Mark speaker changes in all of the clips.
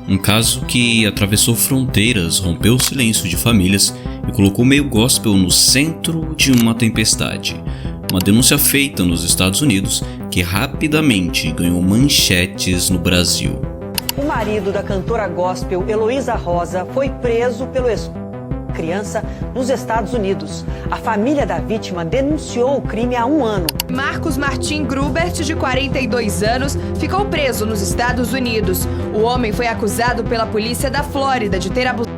Speaker 1: Um caso que atravessou fronteiras, rompeu o silêncio de famílias e colocou o meio gospel no centro de uma tempestade. Uma denúncia feita nos Estados Unidos que rapidamente ganhou manchetes no Brasil.
Speaker 2: O marido da cantora gospel Heloísa Rosa foi preso pelo criança nos Estados Unidos. A família da vítima denunciou o crime há 1 ano.
Speaker 3: Marcos Martin Grubert, de 42 anos, ficou preso nos Estados Unidos. O homem foi acusado pela polícia da Flórida de ter abusado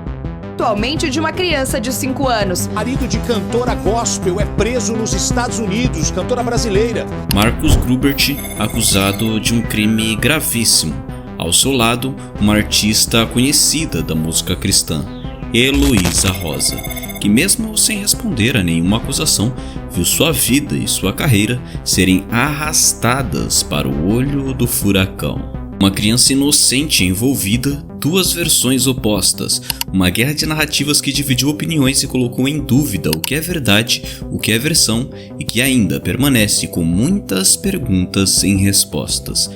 Speaker 3: atualmente de uma criança de 5 anos.
Speaker 4: Marido de cantora gospel é preso nos Estados Unidos, cantora brasileira.
Speaker 1: Marcos Grubert, acusado de um crime gravíssimo. Ao seu lado, uma artista conhecida da música cristã, Heloísa Rosa, que mesmo sem responder a nenhuma acusação, viu sua vida e sua carreira serem arrastadas para o olho do furacão. Uma criança inocente envolvida, 2 versões opostas, uma guerra de narrativas que dividiu opiniões e colocou em dúvida o que é verdade, o que é versão e que ainda permanece com muitas perguntas sem respostas.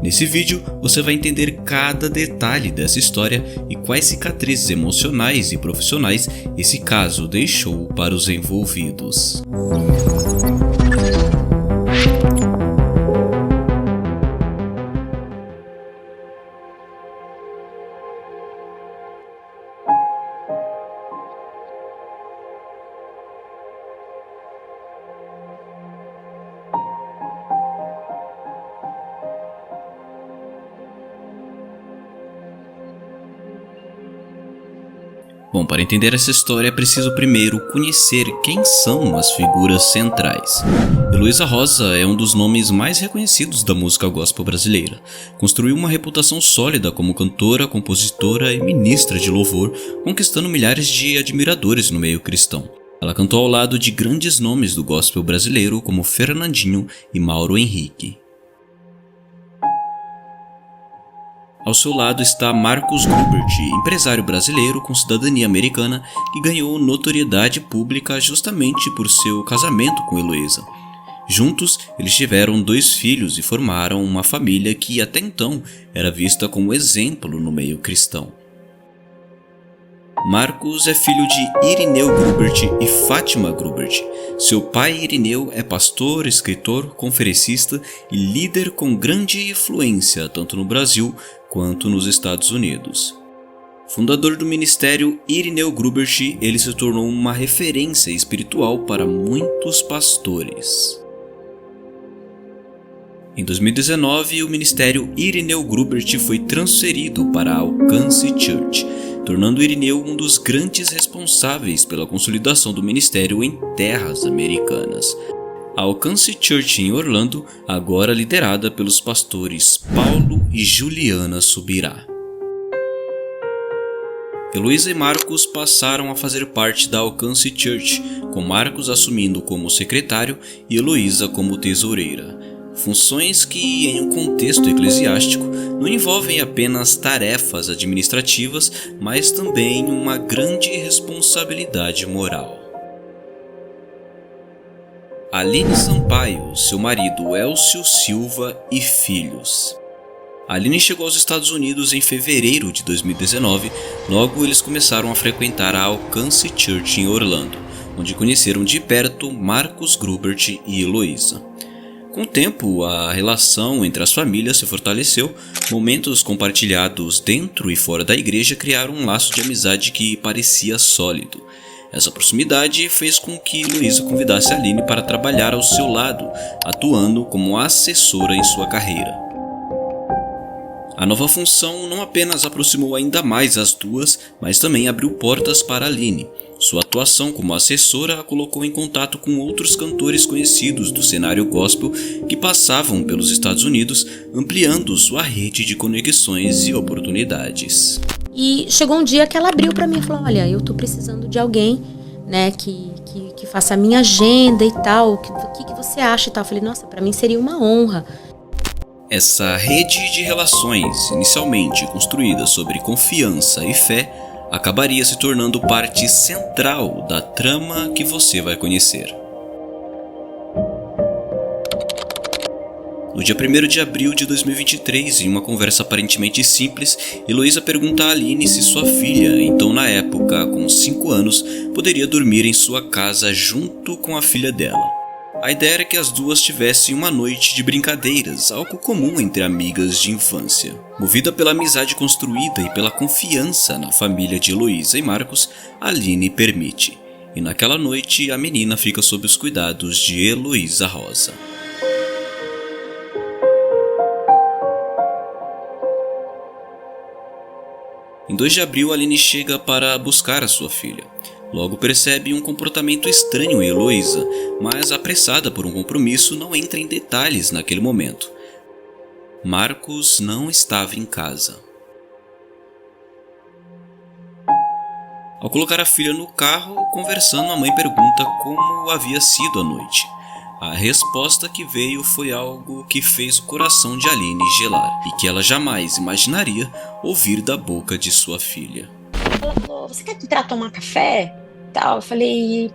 Speaker 1: Nesse vídeo, você vai entender cada detalhe dessa história e quais cicatrizes emocionais e profissionais esse caso deixou para os envolvidos. Bom, para entender essa história é preciso primeiro conhecer quem são as figuras centrais. Heloísa Rosa é um dos nomes mais reconhecidos da música gospel brasileira. Construiu uma reputação sólida como cantora, compositora e ministra de louvor, conquistando milhares de admiradores no meio cristão. Ela cantou ao lado de grandes nomes do gospel brasileiro como Fernandinho e Mauro Henrique. Ao seu lado está Marcos Grubert, empresário brasileiro com cidadania americana que ganhou notoriedade pública justamente por seu casamento com Heloísa. Juntos, eles tiveram 2 filhos e formaram uma família que até então era vista como exemplo no meio cristão. Marcos é filho de Irineu Grubert e Fátima Grubert. Seu pai Irineu é pastor, escritor, conferencista e líder com grande influência tanto no Brasil quanto nos Estados Unidos. Fundador do ministério Irineu Grubert, ele se tornou uma referência espiritual para muitos pastores. Em 2019, o ministério Irineu Grubert foi transferido para a Alcance Church, tornando Irineu um dos grandes responsáveis pela consolidação do ministério em terras americanas. A Alcance Church em Orlando, agora liderada pelos pastores Paulo e Juliana Subirá. Heloísa e Marcos passaram a fazer parte da Alcance Church, com Marcos assumindo como secretário e Heloísa como tesoureira. Funções que, em um contexto eclesiástico, não envolvem apenas tarefas administrativas, mas também uma grande responsabilidade moral. Aline Sampaio, seu marido Elcio Silva e filhos. Aline chegou aos Estados Unidos em fevereiro de 2019, logo eles começaram a frequentar a Alcance Church em Orlando, onde conheceram de perto Marcos Grubert e Heloísa. Com o tempo, a relação entre as famílias se fortaleceu, momentos compartilhados dentro e fora da igreja criaram um laço de amizade que parecia sólido. Essa proximidade fez com que Heloísa convidasse Aline para trabalhar ao seu lado, atuando como assessora em sua carreira. A nova função não apenas aproximou ainda mais as duas, mas também abriu portas para Aline. Sua atuação como assessora a colocou em contato com outros cantores conhecidos do cenário gospel que passavam pelos Estados Unidos, ampliando sua rede de conexões e oportunidades.
Speaker 5: E chegou um dia que ela abriu para mim e falou: olha, eu tô precisando de alguém, né, que faça a minha agenda e tal, o que você acha e tal. Eu falei: nossa, para mim seria uma honra.
Speaker 1: Essa rede de relações, inicialmente construída sobre confiança e fé, acabaria se tornando parte central da trama que você vai conhecer. No dia 1º de abril de 2023, em uma conversa aparentemente simples, Heloísa pergunta a Aline se sua filha, então na época com 5 anos, poderia dormir em sua casa junto com a filha dela. A ideia era que as duas tivessem uma noite de brincadeiras, algo comum entre amigas de infância. Movida pela amizade construída e pela confiança na família de Heloísa e Marcos, Aline permite. E naquela noite, a menina fica sob os cuidados de Heloísa Rosa. Em 2 de abril, Aline chega para buscar a sua filha. Logo percebe um comportamento estranho em Heloísa, mas apressada por um compromisso não entra em detalhes naquele momento. Marcos não estava em casa. Ao colocar a filha no carro, conversando, a mãe pergunta como havia sido a noite. A resposta que veio foi algo que fez o coração de Aline gelar e que ela jamais imaginaria ouvir da boca de sua filha.
Speaker 6: Ela falou, você quer entrar tomar café? Tal. Eu falei,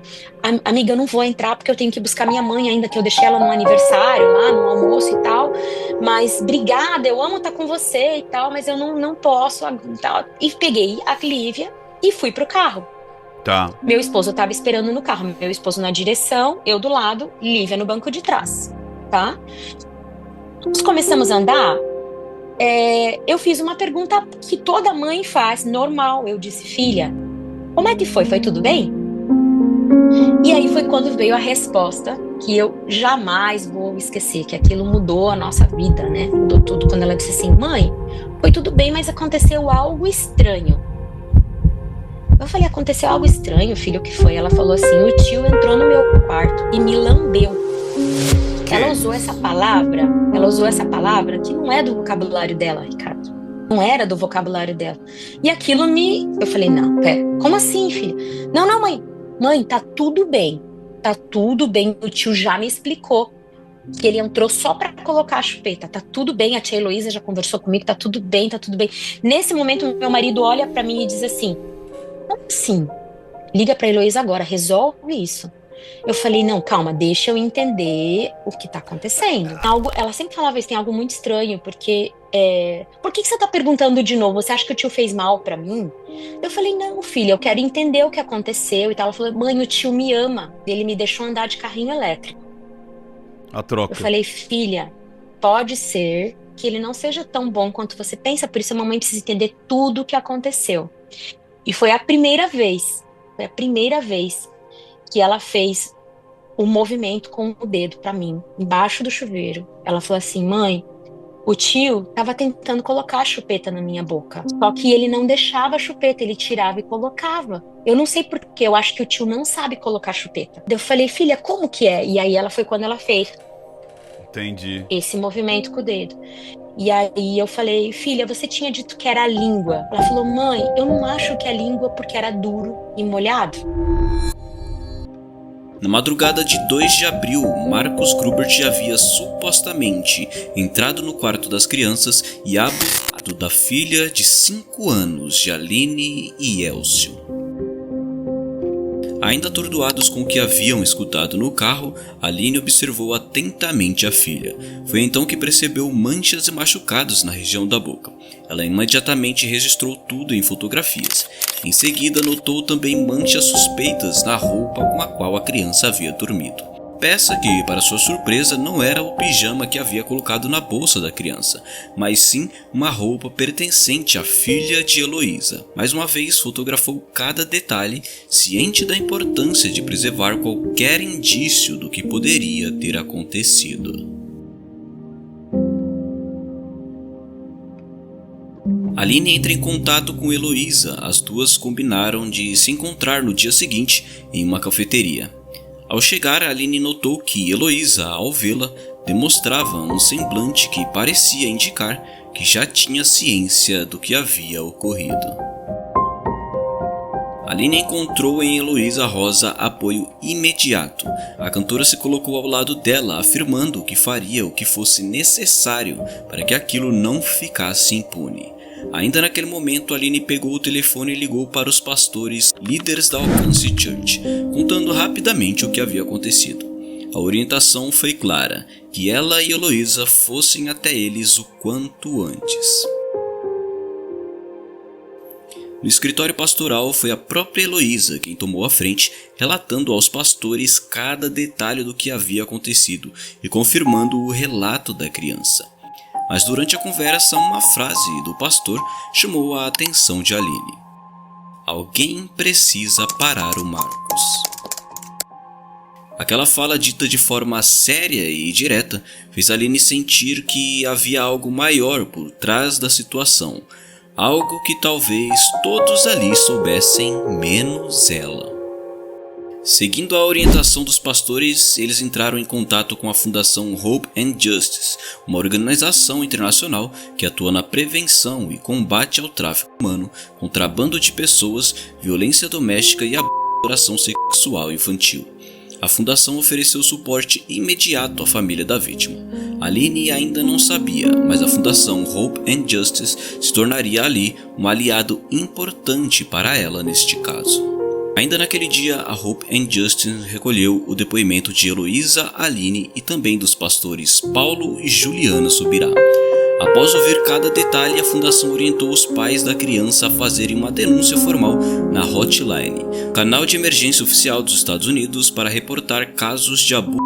Speaker 6: amiga, eu não vou entrar porque eu tenho que buscar minha mãe ainda, que eu deixei ela no aniversário, lá no almoço e tal, mas obrigada, eu amo estar com você e tal, mas eu não posso, tal. E peguei a Lívia e fui pro carro.
Speaker 7: Tá.
Speaker 6: Meu esposo estava esperando no carro, meu esposo na direção, eu do lado, Lívia no banco de trás, tá? Nós começamos a andar, eu fiz uma pergunta que toda mãe faz, normal, eu disse, filha, como é que foi? Foi tudo bem? E aí foi quando veio a resposta que eu jamais vou esquecer, que aquilo mudou a nossa vida, né? Mudou tudo, quando ela disse assim, mãe, foi tudo bem, mas aconteceu algo estranho. Eu falei, aconteceu algo estranho, filho, o que foi? Ela falou assim, o tio entrou no meu quarto e me lambeu. Ela usou essa palavra que não é do vocabulário dela, Ricardo. Não era do vocabulário dela. E aquilo eu falei, não, pera, como assim, filha? Não, mãe. Mãe, tá tudo bem. Tá tudo bem, o tio já me explicou que ele entrou só pra colocar a chupeta. Tá tudo bem, a tia Heloísa já conversou comigo, tá tudo bem, tá tudo bem. Nesse momento, meu marido olha pra mim e diz assim, como assim? Liga pra Heloísa agora, resolve isso. Eu falei, não, calma, deixa eu entender o que tá acontecendo. Ela sempre falava isso, tem algo muito estranho, porque por que você tá perguntando de novo? Você acha que o tio fez mal pra mim? Eu falei, não, filha, eu quero entender o que aconteceu e tal. Ela falou, mãe, o tio me ama, ele me deixou andar de carrinho elétrico.
Speaker 7: A troca.
Speaker 6: Eu falei, filha, pode ser que ele não seja tão bom quanto você pensa, por isso a mamãe precisa entender tudo o que aconteceu. E foi a primeira vez que ela fez um movimento com o dedo pra mim, embaixo do chuveiro. Ela falou assim, mãe, o tio tava tentando colocar a chupeta na minha boca, só que ele não deixava a chupeta, ele tirava e colocava. Eu não sei porquê, eu acho que o tio não sabe colocar chupeta. Eu falei, filha, como que é? E aí foi quando ela fez
Speaker 7: Entendi.
Speaker 6: esse movimento com o dedo. E aí eu falei, filha, você tinha dito que era a língua. Ela falou, mãe, eu não acho que é língua porque era duro e molhado.
Speaker 1: Na madrugada de 2 de abril, Marcos Grubert havia supostamente entrado no quarto das crianças e abusado da filha de 5 anos de Aline e Elcio. Ainda atordoados com o que haviam escutado no carro, Aline observou atentamente a filha. Foi então que percebeu manchas e machucados na região da boca. Ela imediatamente registrou tudo em fotografias. Em seguida, notou também manchas suspeitas na roupa com a qual a criança havia dormido. Peça que, para sua surpresa, não era o pijama que havia colocado na bolsa da criança, mas sim uma roupa pertencente à filha de Heloísa. Mais uma vez, fotografou cada detalhe, ciente da importância de preservar qualquer indício do que poderia ter acontecido. Aline entra em contato com Heloísa. As duas combinaram de se encontrar no dia seguinte em uma cafeteria. Ao chegar, Aline notou que Heloísa, ao vê-la, demonstrava um semblante que parecia indicar que já tinha ciência do que havia ocorrido. Aline encontrou em Heloísa Rosa apoio imediato. A cantora se colocou ao lado dela, afirmando que faria o que fosse necessário para que aquilo não ficasse impune. Ainda naquele momento, Aline pegou o telefone e ligou para os pastores líderes da Alcance Church, contando rapidamente o que havia acontecido. A orientação foi clara, que ela e Heloísa fossem até eles o quanto antes. No escritório pastoral foi a própria Heloísa quem tomou a frente, relatando aos pastores cada detalhe do que havia acontecido e confirmando o relato da criança. Mas durante a conversa, uma frase do pastor chamou a atenção de Aline. Alguém precisa parar o Marcos. Aquela fala dita de forma séria e direta fez Aline sentir que havia algo maior por trás da situação, algo que talvez todos ali soubessem, menos ela. Seguindo a orientação dos pastores, eles entraram em contato com a Fundação Hope and Justice, uma organização internacional que atua na prevenção e combate ao tráfico humano, contrabando de pessoas, violência doméstica e exploração sexual infantil. A fundação ofereceu suporte imediato à família da vítima. Aline ainda não sabia, mas a Fundação Hope and Justice se tornaria ali um aliado importante para ela neste caso. Ainda naquele dia, a Hope and Justice recolheu o depoimento de Heloísa, Aline e também dos pastores Paulo e Juliana Subirá. Após ouvir cada detalhe, a fundação orientou os pais da criança a fazerem uma denúncia formal na Hotline, canal de emergência oficial dos Estados Unidos para reportar casos de abuso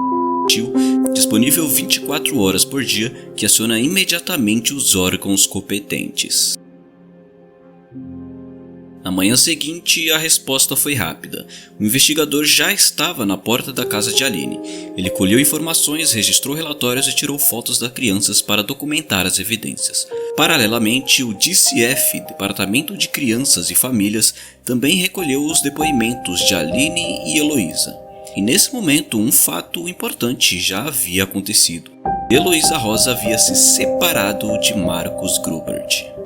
Speaker 1: infantil, disponível 24 horas por dia, que aciona imediatamente os órgãos competentes. Na manhã seguinte, a resposta foi rápida. O investigador já estava na porta da casa de Aline. Ele colheu informações, registrou relatórios e tirou fotos das crianças para documentar as evidências. Paralelamente, o DCF, Departamento de Crianças e Famílias, também recolheu os depoimentos de Aline e Heloísa. E nesse momento, um fato importante já havia acontecido. Heloísa Rosa havia se separado de Marcos Grubert.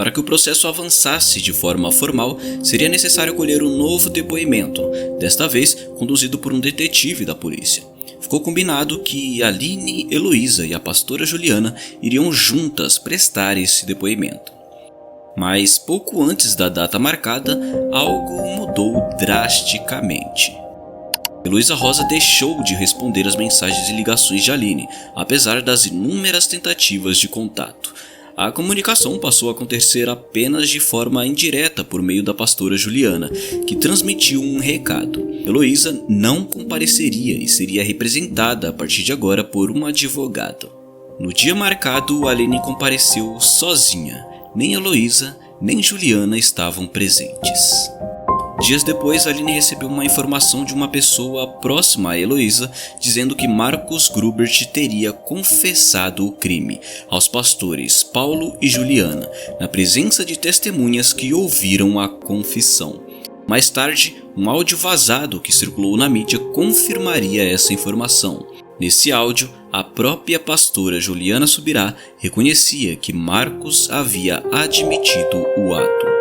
Speaker 1: Para que o processo avançasse de forma formal, seria necessário colher um novo depoimento, desta vez conduzido por um detetive da polícia. Ficou combinado que Aline, Heloísa e a pastora Juliana iriam juntas prestar esse depoimento. Mas pouco antes da data marcada, algo mudou drasticamente. Heloísa Rosa deixou de responder às mensagens e ligações de Aline, apesar das inúmeras tentativas de contato. A comunicação passou a acontecer apenas de forma indireta por meio da pastora Juliana, que transmitiu um recado. Heloísa não compareceria e seria representada a partir de agora por um advogado. No dia marcado, Aline compareceu sozinha. Nem Heloísa, nem Juliana estavam presentes. Dias depois, Aline recebeu uma informação de uma pessoa próxima a Heloísa, dizendo que Marcos Grubert teria confessado o crime aos pastores Paulo e Juliana, na presença de testemunhas que ouviram a confissão. Mais tarde, um áudio vazado que circulou na mídia confirmaria essa informação. Nesse áudio, a própria pastora Juliana Subirá reconhecia que Marcos havia admitido o ato.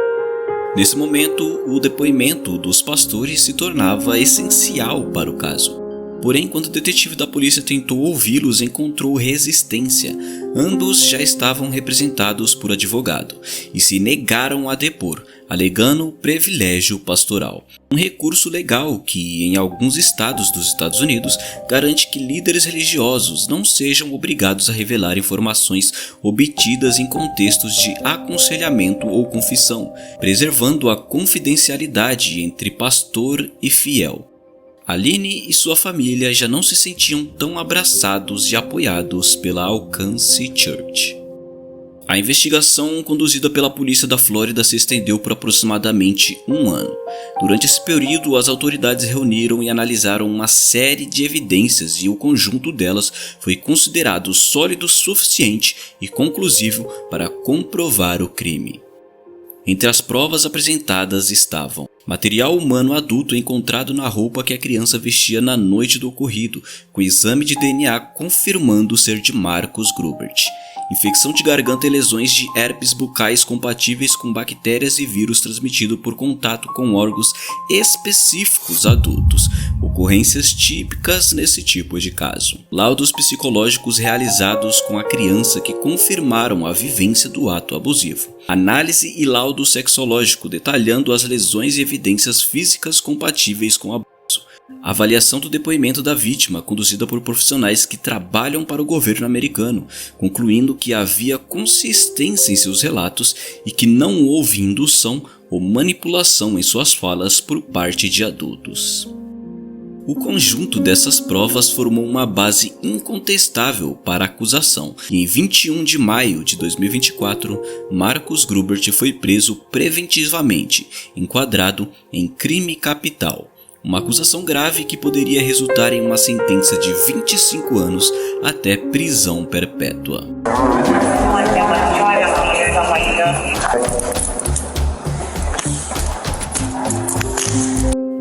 Speaker 1: Nesse momento, o depoimento dos pastores se tornava essencial para o caso. Porém, quando o detetive da polícia tentou ouvi-los, encontrou resistência. Ambos já estavam representados por advogado e se negaram a depor, alegando privilégio pastoral. Um recurso legal que, em alguns estados dos Estados Unidos, garante que líderes religiosos não sejam obrigados a revelar informações obtidas em contextos de aconselhamento ou confissão, preservando a confidencialidade entre pastor e fiel. Aline e sua família já não se sentiam tão abraçados e apoiados pela Alcance Church. A investigação conduzida pela polícia da Flórida se estendeu por aproximadamente um ano. Durante esse período, as autoridades reuniram e analisaram uma série de evidências e o conjunto delas foi considerado sólido o suficiente e conclusivo para comprovar o crime. Entre as provas apresentadas estavam material humano adulto encontrado na roupa que a criança vestia na noite do ocorrido, com exame de DNA confirmando ser de Marcos Grubert, infecção de garganta e lesões de herpes bucais compatíveis com bactérias e vírus transmitido por contato com órgãos específicos adultos, ocorrências típicas nesse tipo de caso. Laudos psicológicos realizados com a criança que confirmaram a vivência do ato abusivo. Análise e laudo sexológico detalhando as lesões e evidências físicas compatíveis com o abuso. Avaliação do depoimento da vítima, conduzida por profissionais que trabalham para o governo americano, concluindo que havia consistência em seus relatos e que não houve indução ou manipulação em suas falas por parte de adultos. O conjunto dessas provas formou uma base incontestável para a acusação, e em 21 de maio de 2024, Marcos Grubert foi preso preventivamente, enquadrado em crime capital. Uma acusação grave que poderia resultar em uma sentença de 25 anos até prisão perpétua.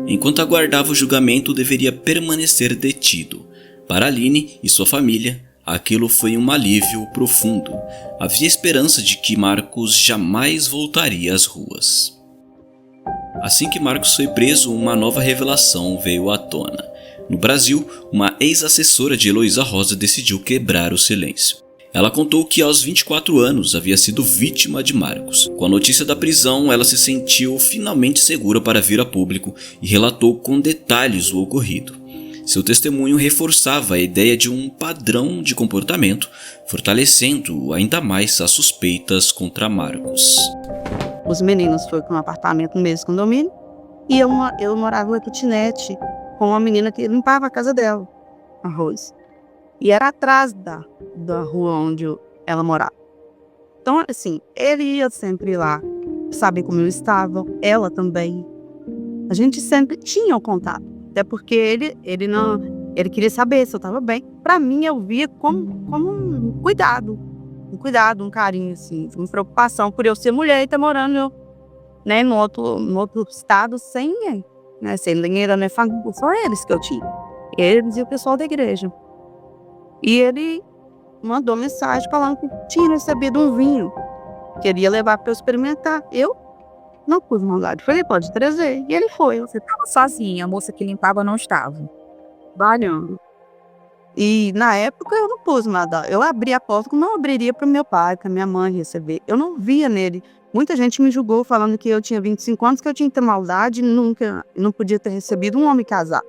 Speaker 1: Enquanto aguardava o julgamento, deveria permanecer detido. Para Aline e sua família, aquilo foi um alívio profundo. Havia esperança de que Marcos jamais voltaria às ruas. Assim que Marcos foi preso, uma nova revelação veio à tona. No Brasil, uma ex-assessora de Heloísa Rosa decidiu quebrar o silêncio. Ela contou que aos 24 anos havia sido vítima de Marcos. Com a notícia da prisão, ela se sentiu finalmente segura para vir a público e relatou com detalhes o ocorrido. Seu testemunho reforçava a ideia de um padrão de comportamento, fortalecendo ainda mais as suspeitas contra Marcos.
Speaker 8: Os meninos foram para um apartamento no mesmo condomínio e eu morava na kitnet com uma menina que limpava a casa dela, a Rose. E era atrás da rua onde ela morava. Então, assim, ele ia sempre lá saber como eu estava, ela também. A gente sempre tinha o contato, até porque ele queria saber se eu estava bem. Para mim, eu via como um cuidado, um carinho, assim, uma preocupação por eu ser mulher e estar morando, né, no outro estado sem ninguém, né, sem dinheiro, né, só eles que eu tinha, eles e o pessoal da igreja. E ele mandou mensagem falando que tinha recebido um vinho, queria levar para eu experimentar. Eu não pus maldade, falei, pode trazer, e ele foi.
Speaker 9: Você estava sozinha, a moça que limpava não estava?
Speaker 8: Trabalhando. E na época eu não pus nada. Eu abri a porta como eu abriria para meu pai, para minha mãe receber. Eu não via nele. Muita gente me julgou falando que eu tinha 25 anos, que eu tinha que ter maldade e não podia ter recebido um homem casado.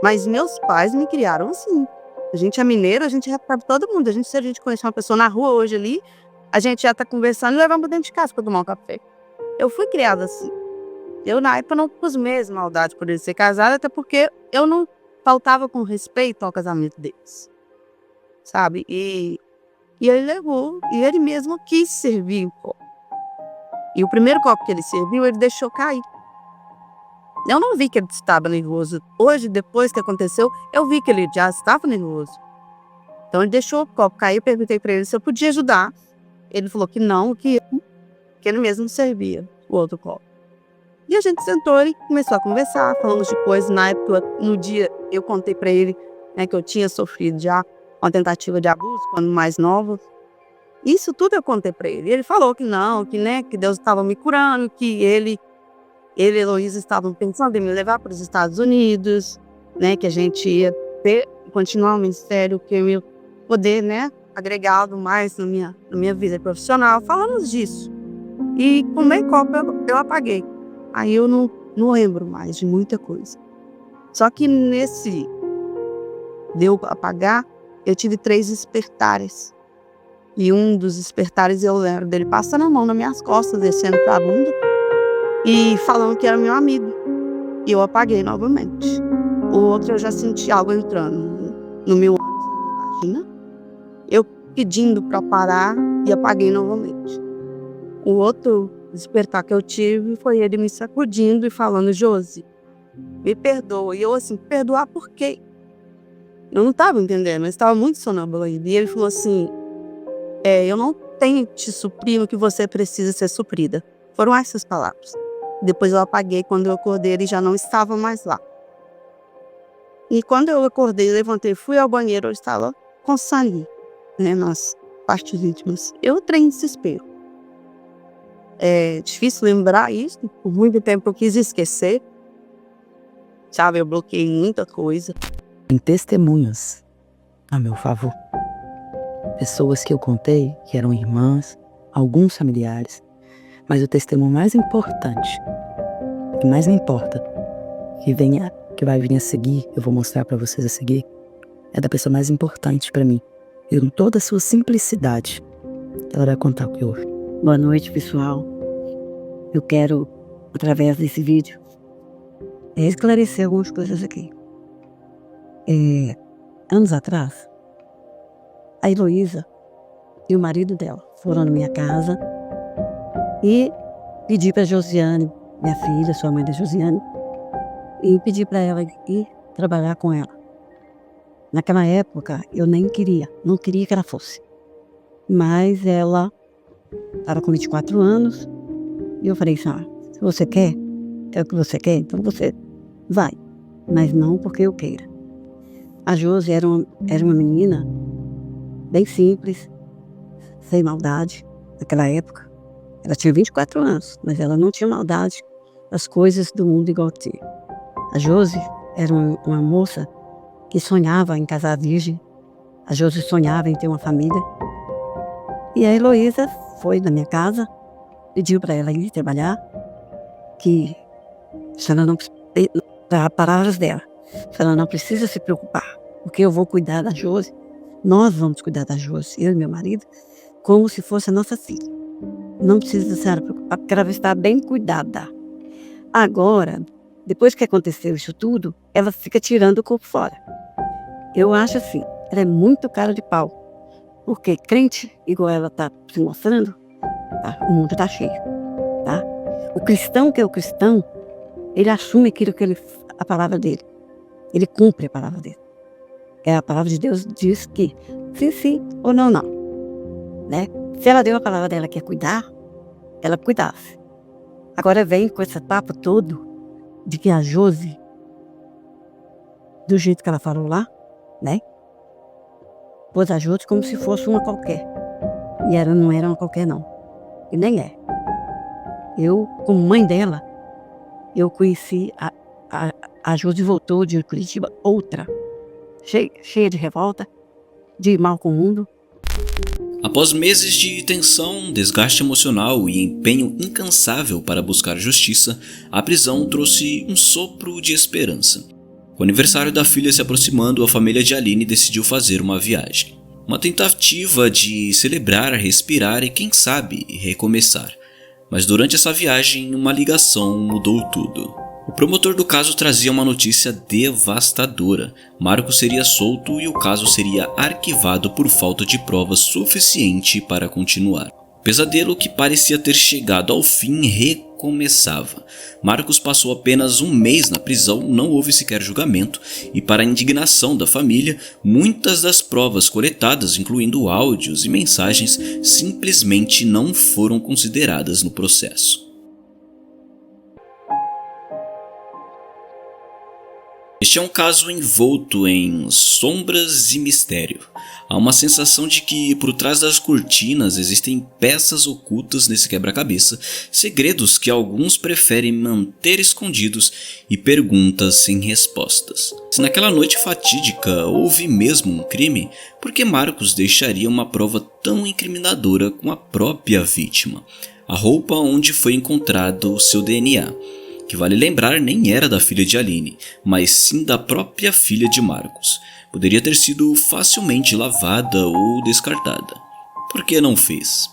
Speaker 8: Mas meus pais me criaram assim. A gente é mineiro, a gente recebe todo mundo. Se a gente conhecer uma pessoa na rua hoje ali, a gente já está conversando e levamos dentro de casa para tomar um café. Eu fui criada assim. Eu na época não pus mesmo maldade por ele ser casado, até porque eu não faltava com respeito ao casamento deles, sabe? E ele levou, e ele mesmo quis servir o copo. E o primeiro copo que ele serviu, ele deixou cair. Eu não vi que ele estava nervoso. Hoje, depois que aconteceu, eu vi que ele já estava nervoso. Então ele deixou o copo cair, eu perguntei para ele se eu podia ajudar. Ele falou que não, que ele mesmo servia o outro copo. E a gente sentou e começou a conversar, falamos de coisas. Na época, no dia, eu contei para ele, né, que eu tinha sofrido já uma tentativa de abuso quando mais nova. Isso tudo eu contei para ele. Ele falou que não, que Deus estava me curando, que ele e Heloísa estavam pensando em me levar para os Estados Unidos, né, que a gente ia continuar o ministério, que eu ia poder, né, agregar algo mais na minha vida profissional. Falamos disso. E com meio copo eu apaguei. Aí eu não lembro mais de muita coisa. Só que nesse de eu apagar, eu tive 3 despertares. E um dos despertares eu lembro dele passando a mão nas minhas costas, descendo pra bunda e falando que era meu amigo. E eu apaguei novamente. O outro eu já senti algo entrando no meu ânus, na minha vagina. Eu pedindo pra parar e apaguei novamente. O outro despertar que eu tive foi ele me sacudindo e falando: Josi, me perdoa. E eu assim, perdoar por quê? Eu não estava entendendo, mas estava muito sonâmbula ainda. E ele falou assim: eu não tenho que te suprir o que você precisa ser suprida. Foram essas palavras. Depois eu apaguei, quando eu acordei, ele já não estava mais lá. E quando eu acordei, levantei, fui ao banheiro, eu estava com sangue, né, parte de vítimas. Eu entrei em desespero. É difícil lembrar isso, por muito tempo eu quis esquecer. Sabe, eu bloqueei muita coisa.
Speaker 10: Tem testemunhas a meu favor. Pessoas que eu contei que eram irmãs, alguns familiares. Mas o testemunho mais importante, que mais me importa, que vai vir a seguir, eu vou mostrar para vocês a seguir, é da pessoa mais importante para mim. E com toda a sua simplicidade, ela vai contar o que houve.
Speaker 11: Boa noite, pessoal. Eu quero, através desse vídeo, esclarecer algumas coisas aqui. Anos atrás, a Heloísa e o marido dela foram na minha casa e pedi para Josiane, minha filha, sua mãe da Josiane, e pedi para ela ir trabalhar com ela. Naquela época, eu nem queria, não queria que ela fosse. Mas ela estava com 24 anos e eu falei assim, se você quer, é o que você quer, então você vai. Mas não porque eu queira. A Josi era uma menina bem simples, sem maldade, naquela época. Ela tinha 24 anos, mas ela não tinha maldade das coisas do mundo igual que tinha. A Josi era uma moça que sonhava em casar virgem. A Josi sonhava em ter uma família. E a Heloísa foi na minha casa, pediu para ela ir trabalhar, que se ela não, palavras dela, se ela não precisa se preocupar, porque eu vou cuidar da Josi, nós vamos cuidar da Josi, eu e meu marido, como se fosse a nossa filha. Não precisa se preocupar, porque ela vai estar bem cuidada. Agora, depois que aconteceu isso tudo, ela fica tirando o corpo fora. Eu acho assim, ela é muito cara de pau. Porque crente, igual ela está se mostrando, tá? O mundo está cheio. Tá? O cristão que é o cristão, ele assume aquilo que a palavra dele. Ele cumpre a palavra dele. A palavra de Deus diz que sim, sim ou não, não. Né? Se ela deu a palavra dela que é cuidar, ela cuidasse. Agora vem com esse papo todo de que a Josi, do jeito que ela falou lá, né? Pôs a Josi como se fosse uma qualquer. E ela não era uma qualquer, não. E nem é. Eu, como mãe dela, eu conheci a Josi voltou de Curitiba outra. Cheia de revolta, de mal com o mundo.
Speaker 1: Após meses de tensão, desgaste emocional e empenho incansável para buscar justiça, a prisão trouxe um sopro de esperança. Com o aniversário da filha se aproximando, a família de Aline decidiu fazer uma viagem. Uma tentativa de celebrar, respirar e, quem sabe, recomeçar. Mas durante essa viagem, uma ligação mudou tudo. O promotor do caso trazia uma notícia devastadora. Marcos seria solto e o caso seria arquivado por falta de provas suficiente para continuar. O pesadelo que parecia ter chegado ao fim recomeçava. Marcos passou apenas um mês na prisão, não houve sequer julgamento, e para a indignação da família, muitas das provas coletadas, incluindo áudios e mensagens, simplesmente não foram consideradas no processo. Este é um caso envolto em sombras e mistério. Há uma sensação de que por trás das cortinas existem peças ocultas nesse quebra-cabeça, segredos que alguns preferem manter escondidos e perguntas sem respostas. Se naquela noite fatídica houve mesmo um crime, por que Marcos deixaria uma prova tão incriminadora com a própria vítima? A roupa onde foi encontrado o seu DNA, que vale lembrar nem era da filha de Aline, mas sim da própria filha de Marcos. Poderia ter sido facilmente lavada ou descartada. Por que não fez?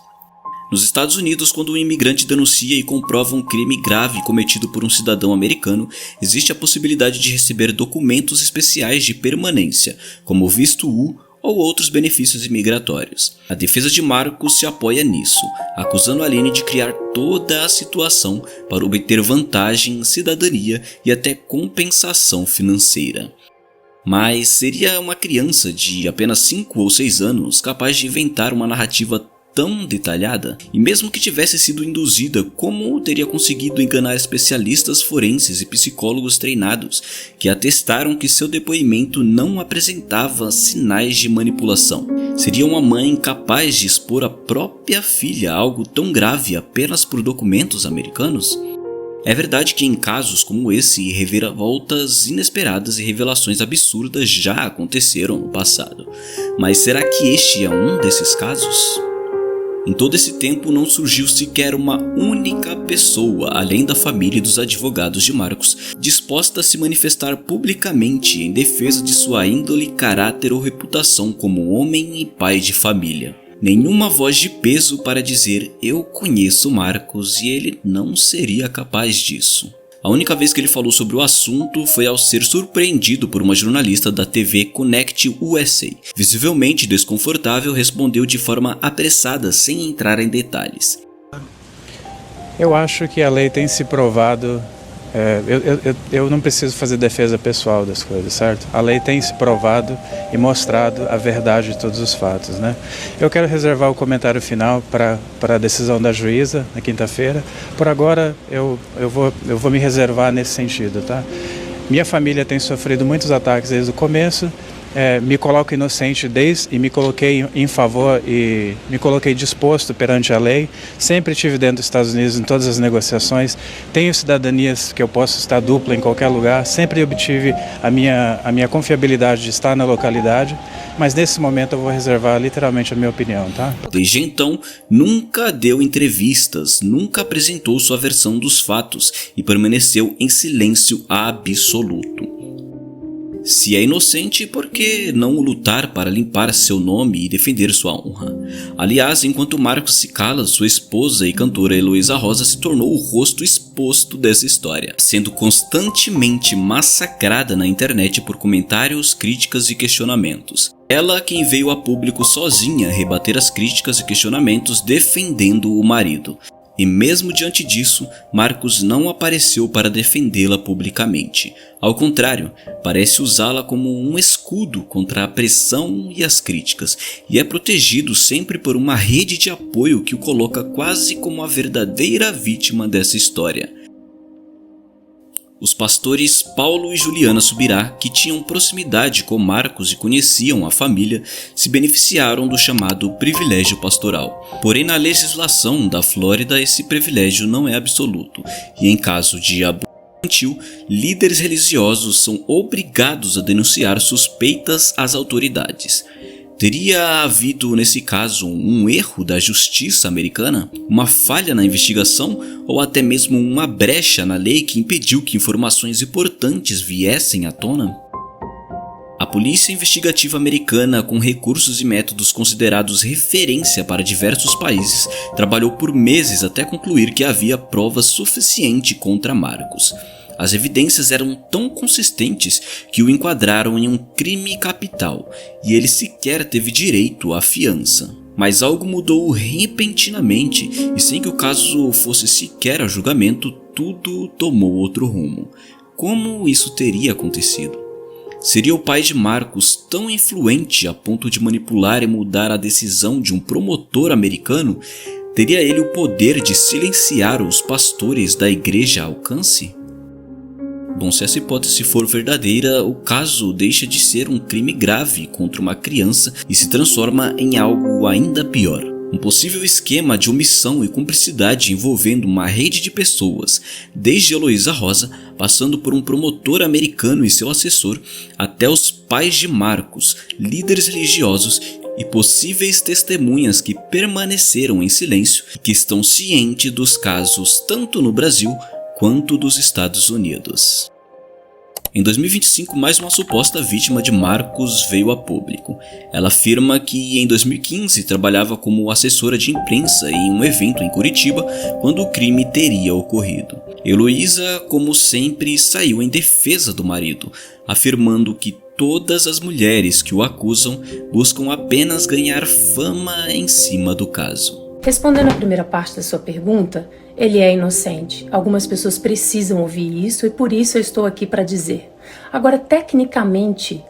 Speaker 1: Nos Estados Unidos, quando um imigrante denuncia e comprova um crime grave cometido por um cidadão americano, existe a possibilidade de receber documentos especiais de permanência, como o visto U ou outros benefícios imigratórios. A defesa de Marcos se apoia nisso, acusando Aline de criar toda a situação para obter vantagem, cidadania e até compensação financeira. Mas seria uma criança de apenas 5 ou 6 anos capaz de inventar uma narrativa tão detalhada? E mesmo que tivesse sido induzida, como teria conseguido enganar especialistas forenses e psicólogos treinados que atestaram que seu depoimento não apresentava sinais de manipulação? Seria uma mãe capaz de expor a própria filha a algo tão grave apenas por documentos americanos? É verdade que em casos como esse, reviravoltas inesperadas e revelações absurdas já aconteceram no passado. Mas será que este é um desses casos? Em todo esse tempo não surgiu sequer uma única pessoa, além da família e dos advogados de Marcos, disposta a se manifestar publicamente em defesa de sua índole, caráter ou reputação como homem e pai de família. Nenhuma voz de peso para dizer eu conheço Marcos e ele não seria capaz disso. A única vez que ele falou sobre o assunto foi ao ser surpreendido por uma jornalista da TV Connect USA. Visivelmente desconfortável, respondeu de forma apressada, sem entrar em detalhes.
Speaker 12: Eu acho que a lei tem se provado. Eu não preciso fazer defesa pessoal das coisas, certo? A lei tem se provado e mostrado a verdade de todos os fatos, né? Eu quero reservar o comentário final para a decisão da juíza na quinta-feira. Por agora, eu vou me reservar nesse sentido, tá? Minha família tem sofrido muitos ataques desde o começo. Me coloco inocente e me coloquei em favor e me coloquei disposto perante a lei. Sempre estive dentro dos Estados Unidos em todas as negociações. Tenho cidadanias que eu posso estar dupla em qualquer lugar. Sempre obtive a minha confiabilidade de estar na localidade. Mas nesse momento eu vou reservar literalmente a minha opinião, tá?
Speaker 1: Desde então, nunca deu entrevistas, nunca apresentou sua versão dos fatos e permaneceu em silêncio absoluto. Se é inocente, por que não lutar para limpar seu nome e defender sua honra? Aliás, enquanto Marcos se cala, sua esposa e cantora Heloísa Rosa se tornou o rosto exposto dessa história, sendo constantemente massacrada na internet por comentários, críticas e questionamentos. Ela quem veio a público sozinha rebater as críticas e questionamentos defendendo o marido. E mesmo diante disso, Marcos não apareceu para defendê-la publicamente. Ao contrário, parece usá-la como um escudo contra a pressão e as críticas, e é protegido sempre por uma rede de apoio que o coloca quase como a verdadeira vítima dessa história. Os pastores Paulo e Juliana Subirá, que tinham proximidade com Marcos e conheciam a família, se beneficiaram do chamado privilégio pastoral. Porém, na legislação da Flórida, esse privilégio não é absoluto, e em caso de abuso infantil, líderes religiosos são obrigados a denunciar suspeitas às autoridades. Teria havido, nesse caso, um erro da justiça americana? Uma falha na investigação? Ou até mesmo uma brecha na lei que impediu que informações importantes viessem à tona? A polícia investigativa americana, com recursos e métodos considerados referência para diversos países, trabalhou por meses até concluir que havia prova suficiente contra Marcos. As evidências eram tão consistentes que o enquadraram em um crime capital e ele sequer teve direito à fiança. Mas algo mudou repentinamente e sem que o caso fosse sequer a julgamento, tudo tomou outro rumo. Como isso teria acontecido? Seria o pai de Marcos tão influente a ponto de manipular e mudar a decisão de um promotor americano? Teria ele o poder de silenciar os pastores da igreja Alcance? Bom, se essa hipótese for verdadeira, o caso deixa de ser um crime grave contra uma criança e se transforma em algo ainda pior. Um possível esquema de omissão e cumplicidade envolvendo uma rede de pessoas, desde Heloísa Rosa, passando por um promotor americano e seu assessor, até os pais de Marcos, líderes religiosos e possíveis testemunhas que permaneceram em silêncio e que estão cientes dos casos tanto no Brasil quanto dos Estados Unidos. Em 2025, mais uma suposta vítima de Marcos veio a público. Ela afirma que em 2015 trabalhava como assessora de imprensa em um evento em Curitiba quando o crime teria ocorrido. Heloísa, como sempre, saiu em defesa do marido, afirmando que todas as mulheres que o acusam buscam apenas ganhar fama em cima do caso.
Speaker 13: Respondendo à primeira parte da sua pergunta, ele é inocente. Algumas pessoas precisam ouvir isso e por isso eu estou aqui para dizer. Agora, tecnicamente,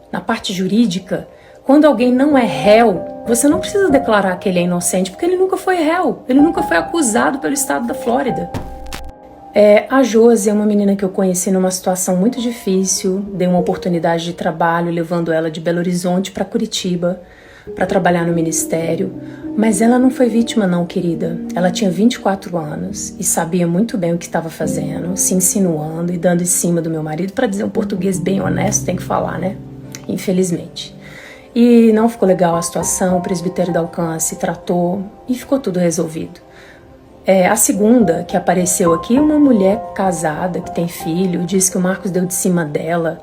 Speaker 13: na parte jurídica, Quando alguém não é réu, você não precisa declarar que ele é inocente, porque ele nunca foi réu, ele nunca foi acusado pelo estado da Flórida. A Josi é uma menina que eu conheci numa situação muito difícil, dei uma oportunidade de trabalho levando ela de Belo Horizonte para Curitiba, para trabalhar no ministério, mas ela não foi vítima não, querida. Ela tinha 24 anos e sabia muito bem o que estava fazendo, se insinuando e dando em cima do meu marido, para dizer um português bem honesto, tem que falar, né? Infelizmente. E não ficou legal a situação, o presbitério da Alcance tratou e ficou tudo resolvido. A segunda que apareceu aqui é uma mulher casada, que tem filho, diz que o Marcos deu de cima dela.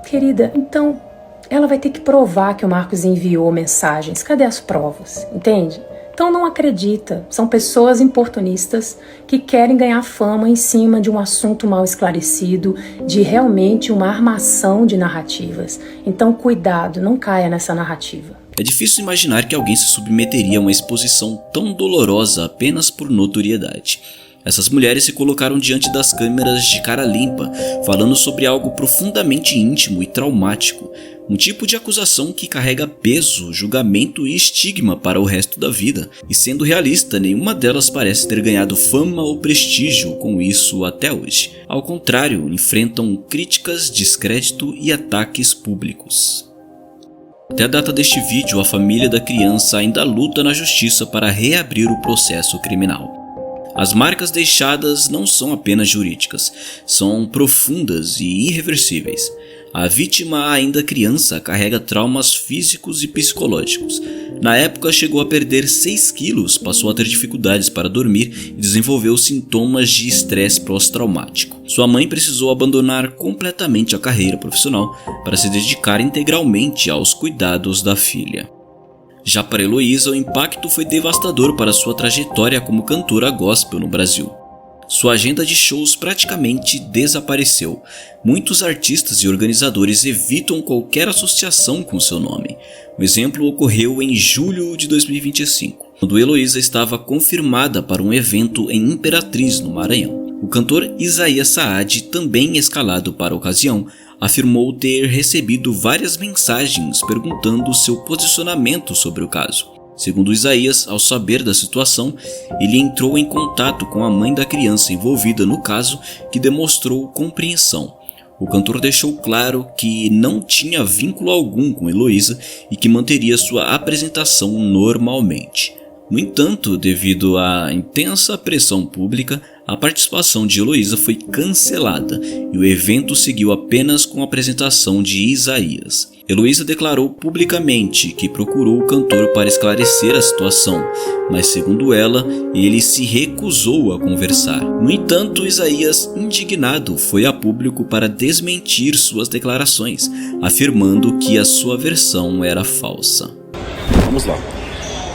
Speaker 13: Querida, então ela vai ter que provar que o Marcos enviou mensagens. Cadê as provas? Entende? Então não acredita. São pessoas importunistas que querem ganhar fama em cima de um assunto mal esclarecido, de realmente uma armação de narrativas. Então cuidado, não caia nessa narrativa.
Speaker 1: É difícil imaginar que alguém se submeteria a uma exposição tão dolorosa apenas por notoriedade. Essas mulheres se colocaram diante das câmeras de cara limpa, falando sobre algo profundamente íntimo e traumático, um tipo de acusação que carrega peso, julgamento e estigma para o resto da vida. E sendo realista, nenhuma delas parece ter ganhado fama ou prestígio com isso até hoje. Ao contrário, enfrentam críticas, descrédito e ataques públicos. Até a data deste vídeo, a família da criança ainda luta na justiça para reabrir o processo criminal. As marcas deixadas não são apenas jurídicas, são profundas e irreversíveis. A vítima, ainda criança, carrega traumas físicos e psicológicos. Na época chegou a perder 6 quilos, passou a ter dificuldades para dormir e desenvolveu sintomas de estresse pós-traumático. Sua mãe precisou abandonar completamente a carreira profissional para se dedicar integralmente aos cuidados da filha. Já para Heloísa, o impacto foi devastador para sua trajetória como cantora gospel no Brasil. Sua agenda de shows praticamente desapareceu. Muitos artistas e organizadores evitam qualquer associação com seu nome. O exemplo ocorreu em julho de 2025, quando Heloísa estava confirmada para um evento em Imperatriz, no Maranhão. O cantor Isaías Saad, também escalado para a ocasião, afirmou ter recebido várias mensagens perguntando seu posicionamento sobre o caso. Segundo Isaías, ao saber da situação, ele entrou em contato com a mãe da criança envolvida no caso, que demonstrou compreensão. O cantor deixou claro que não tinha vínculo algum com Heloísa e que manteria sua apresentação normalmente. No entanto, devido à intensa pressão pública, a participação de Heloísa foi cancelada e o evento seguiu apenas com a apresentação de Isaías. Heloísa declarou publicamente que procurou o cantor para esclarecer a situação, mas segundo ela, ele se recusou a conversar. No entanto, Isaías, indignado, foi a público para desmentir suas declarações, afirmando que a sua versão era falsa.
Speaker 14: Vamos lá.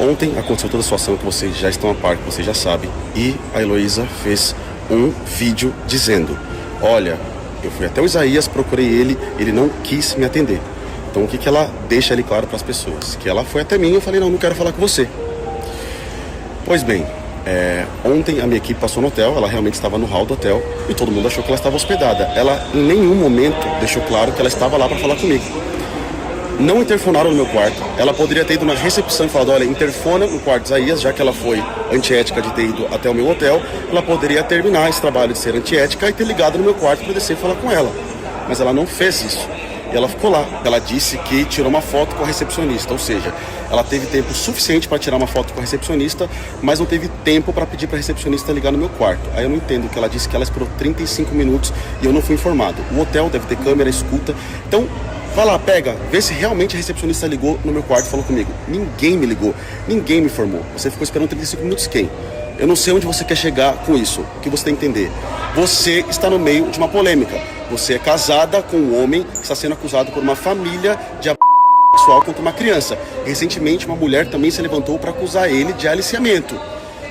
Speaker 14: Ontem aconteceu toda a situação que vocês já estão a par, que vocês já sabem, e a Heloísa fez um vídeo dizendo: olha, eu fui até o Isaías, procurei ele, ele não quis me atender. Então o que ela deixa ali claro para as pessoas? Que ela foi até mim e eu falei: não quero falar com você. Pois bem, ontem a minha equipe passou no hotel, ela realmente estava no hall do hotel e todo mundo achou que ela estava hospedada. Ela em nenhum momento deixou claro que ela estava lá para falar comigo. Não interfonaram no meu quarto. Ela poderia ter ido na recepção e falado: olha, interfona no quarto de Isaías, já que ela foi antiética de ter ido até o meu hotel, ela poderia terminar esse trabalho de ser antiética e ter ligado no meu quarto para descer e falar com ela. Mas ela não fez isso. E ela ficou lá. Ela disse que tirou uma foto com a recepcionista, ou seja, ela teve tempo suficiente para tirar uma foto com a recepcionista, mas não teve tempo para pedir para a recepcionista ligar no meu quarto. Aí eu não entendo, que ela disse que ela esperou 35 minutos e eu não fui informado. O hotel deve ter câmera, escuta. Então, vai lá, pega, vê se realmente a recepcionista ligou no meu quarto e falou comigo. Ninguém me ligou, ninguém me informou. Você ficou esperando 35 minutos quem? Eu não sei onde você quer chegar com isso. O que você tem que entender? Você está no meio de uma polêmica. Você é casada com um homem que está sendo acusado por uma família de abuso sexual contra uma criança. Recentemente, uma mulher também se levantou para acusar ele de aliciamento.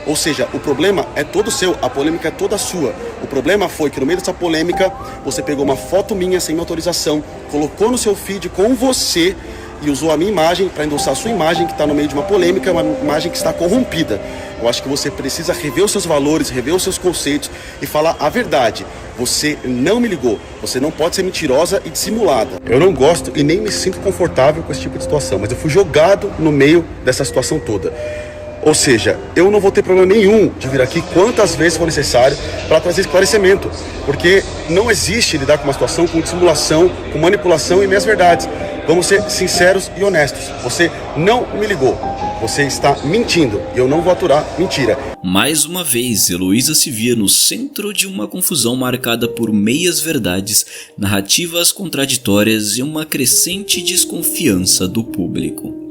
Speaker 14: Ou seja, o problema é todo seu, a polêmica é toda sua. O problema foi que no meio dessa polêmica, você pegou uma foto minha sem minha autorização, colocou no seu feed com você e usou a minha imagem para endossar a sua imagem, que está no meio de uma polêmica, uma imagem que está corrompida. Eu acho que você precisa rever os seus valores, rever os seus conceitos e falar a verdade. Você não me ligou, você não pode ser mentirosa e dissimulada. Eu não gosto e nem me sinto confortável com esse tipo de situação, mas eu fui jogado no meio dessa situação toda. Ou seja, eu não vou ter problema nenhum de vir aqui quantas vezes for necessário para trazer esclarecimento, porque não existe lidar com uma situação com dissimulação, com manipulação e meias verdades. Vamos ser sinceros e honestos. Você não me ligou, você está mentindo e eu não vou aturar mentira.
Speaker 1: Mais uma vez, Heloísa se via no centro de uma confusão marcada por meias verdades, narrativas contraditórias e uma crescente desconfiança do público.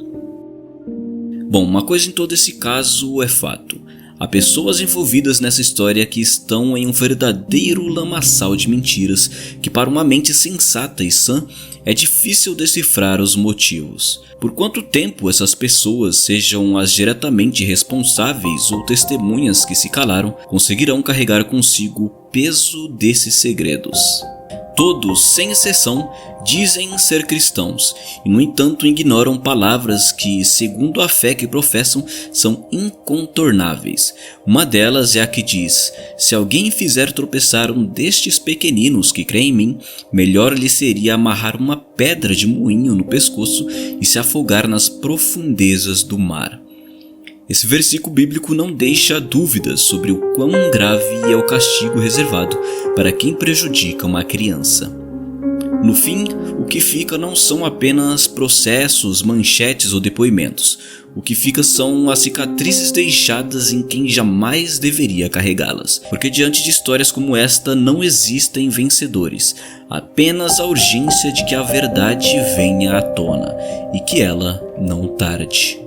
Speaker 1: Bom, uma coisa em todo esse caso é fato. Há pessoas envolvidas nessa história que estão em um verdadeiro lamaçal de mentiras que para uma mente sensata e sã é difícil decifrar os motivos. Por quanto tempo essas pessoas, sejam as diretamente responsáveis ou testemunhas que se calaram, conseguirão carregar consigo o peso desses segredos? Todos, sem exceção, dizem ser cristãos e, no entanto, ignoram palavras que, segundo a fé que professam, são incontornáveis. Uma delas é a que diz: se alguém fizer tropeçar um destes pequeninos que crê em mim, melhor lhe seria amarrar uma pedra de moinho no pescoço e se afogar nas profundezas do mar. Esse versículo bíblico não deixa dúvidas sobre o quão grave é o castigo reservado para quem prejudica uma criança. No fim, o que fica não são apenas processos, manchetes ou depoimentos. O que fica são as cicatrizes deixadas em quem jamais deveria carregá-las. Porque diante de histórias como esta não existem vencedores, apenas a urgência de que a verdade venha à tona e que ela não tarde.